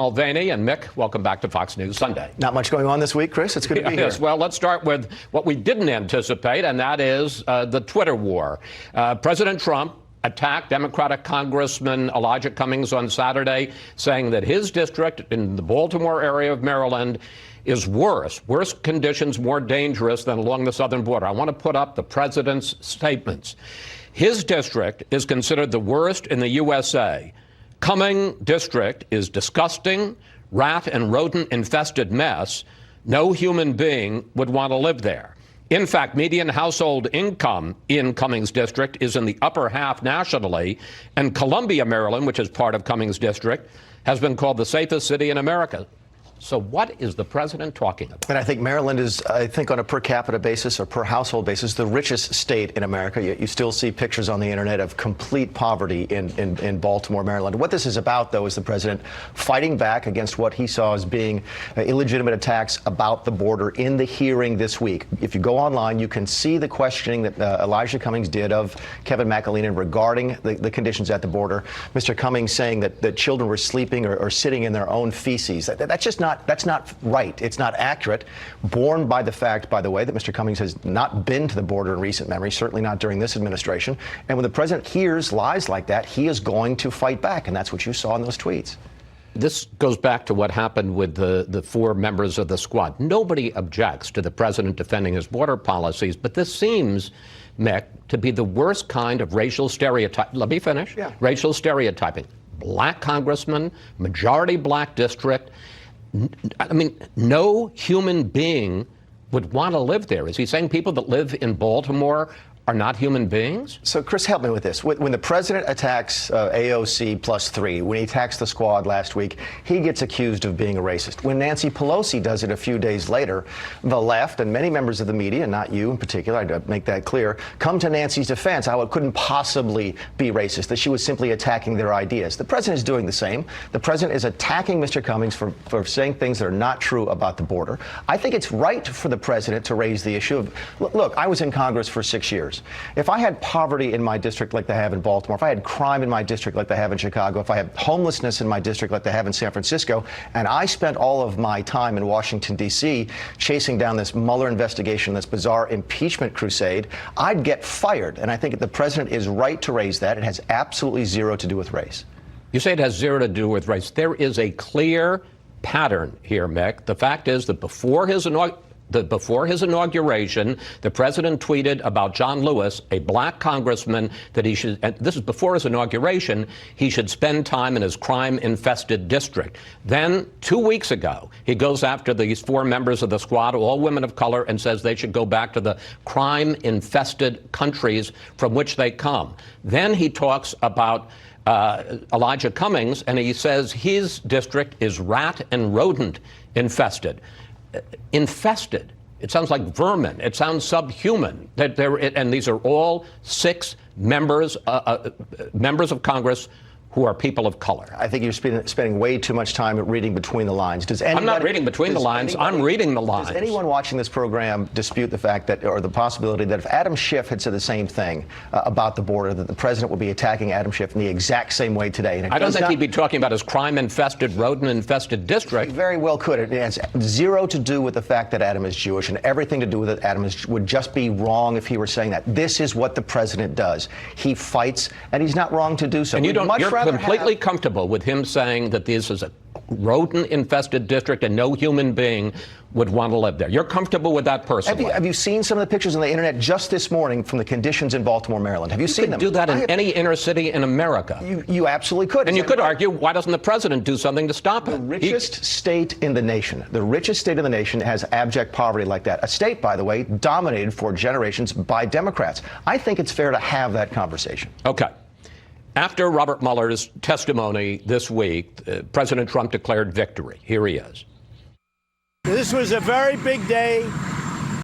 Mulvaney and Mick, welcome back to Fox News Sunday. Not much going on this week, Chris. It's good to be here. Yes, well, let's start with what we didn't anticipate, and that is the Twitter war. President Trump attacked Democratic Congressman Elijah Cummings on Saturday, saying that his district in the Baltimore area of Maryland is worse conditions, more dangerous than along the southern border. I want to put up the president's statements. His district is considered the worst in the USA. Cummings district is disgusting, rat and rodent-infested mess. No human being would want to live there. In fact, median household income in Cummings district is in the upper half nationally, and Columbia, Maryland, which is part of Cummings district, has been called the safest city in America. So what is the president talking about? And I think Maryland is, on a per capita basis or per household basis, the richest state in America. Yet you still see pictures on the internet of complete poverty in Baltimore, Maryland. What this is about, though, is the president fighting back against what he saw as being illegitimate attacks about the border in the hearing this week. If you go online, you can see the questioning that Elijah Cummings did of Kevin McAleenan regarding the conditions at the border. Mr. Cummings saying that children were sleeping or sitting in their own feces. That's just that's not right. It's not accurate. Borne by the fact, by the way, that Mr. Cummings has not been to the border in recent memory, certainly not during this administration. And when the president hears lies like that, he is going to fight back. And that's what you saw in those tweets. This goes back to what happened with the four members of the squad. Nobody objects to the president defending his border policies, but this seems, Mick, to be the worst kind of racial stereotype. Let me finish. Yeah. Racial stereotyping. Black congressman, majority black district. I mean, no human being would want to live there. Is he saying people that live in Baltimore are not human beings? So, Chris, help me with this. When the president attacks AOC +3, when he attacks the squad last week, he gets accused of being a racist. When Nancy Pelosi does it a few days later, the left and many members of the media, not you in particular, I'd make that clear, come to Nancy's defense, how it couldn't possibly be racist, that she was simply attacking their ideas. The president is doing the same. The president is attacking Mr. Cummings for saying things that are not true about the border. I think it's right for the president to raise the issue of, look, I was in Congress for 6 years. If I had poverty in my district like they have in Baltimore, if I had crime in my district like they have in Chicago, if I had homelessness in my district like they have in San Francisco, and I spent all of my time in Washington, D.C. chasing down this Mueller investigation, this bizarre impeachment crusade, I'd get fired. And I think the president is right to raise that. It has absolutely zero to do with race. You say it has zero to do with race. There is a clear pattern here, Mick. The fact is that before his inauguration, the president tweeted about John Lewis, a black congressman, that he should, and this is before his inauguration, he should spend time in his crime-infested district. Then, 2 weeks ago, he goes after these four members of the squad, all women of color, and says they should go back to the crime-infested countries from which they come. Then he talks about Elijah Cummings, and he says his district is rat and rodent infested. Infested. It sounds like vermin. It sounds subhuman. And these are all six members of Congress who are people of color. I think you're spending way too much time reading between the lines. I'm not reading between the lines. I'm reading the lines. Does anyone watching this program dispute the fact that, or the possibility that if Adam Schiff had said the same thing about the border, that the president would be attacking Adam Schiff in the exact same way today? And I don't think he'd be talking about his crime-infested, rodent-infested district. He very well could. It has zero to do with the fact that Adam is Jewish, and everything to do with it. Adam would just be wrong if he were saying that. This is what the president does. He fights, and he's not wrong to do so. And you're completely comfortable with him saying that this is a rodent-infested district and no human being would want to live there. You're comfortable with that personally? Have you seen some of the pictures on the internet just this morning from the conditions in Baltimore, Maryland? Have you seen them? You could do that in any inner city in America. You absolutely could. And you could argue, why doesn't the president do something to stop it? The richest state in the nation, has abject poverty like that. A state, by the way, dominated for generations by Democrats. I think it's fair to have that conversation. Okay. After Robert Mueller's testimony this week, President Trump declared victory. Here he is. This was a very big day